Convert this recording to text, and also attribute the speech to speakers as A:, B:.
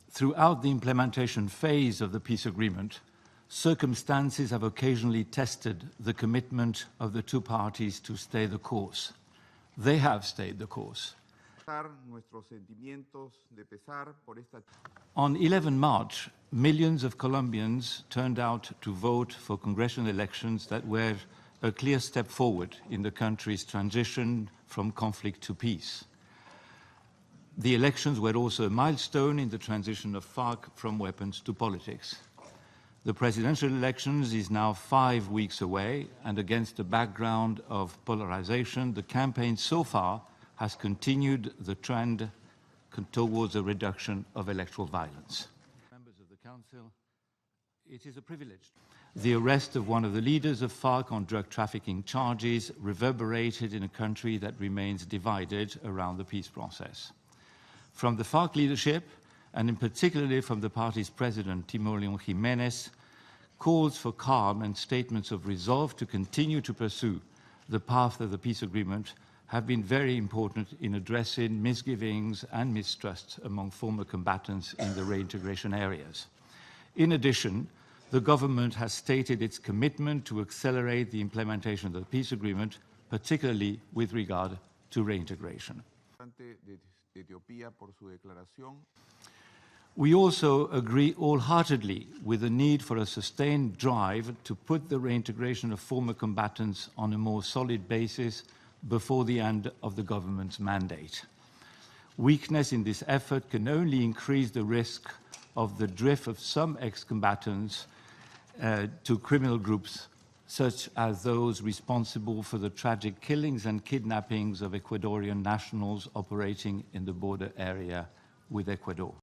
A: Throughout the implementation phase of the peace agreement, circumstances have occasionally tested the commitment of the two parties to stay the course. They have stayed the course. On 11 March, millions of Colombians turned out to vote for congressional elections that were a clear step forward in the country's transition from conflict to peace. The elections were also a milestone in the transition of FARC from weapons to politics. The presidential elections is now 5 weeks away, and against a background of polarization, the campaign so far has continued the trend towards a reduction of electoral violence. Members of the Council, it is a privilege. The arrest of one of the leaders of FARC on drug trafficking charges reverberated in a country that remains divided around the peace process. From the FARC leadership, and in particular from the party's president, Timur Jiménez, calls for calm and statements of resolve to continue to pursue the path of the peace agreement have been very important in addressing misgivings and mistrust among former combatants in the reintegration areas. In addition, the government has stated its commitment to accelerate the implementation of the peace agreement, particularly with regard to reintegration. We also agree wholeheartedly with the need for a sustained drive to put the reintegration of former combatants on a more solid basis before the end of the government's mandate. Weakness in this effort can only increase the risk of the drift of some ex-combatants to criminal groups, such as those responsible for the tragic killings and kidnappings of Ecuadorian nationals operating in the border area with Ecuador.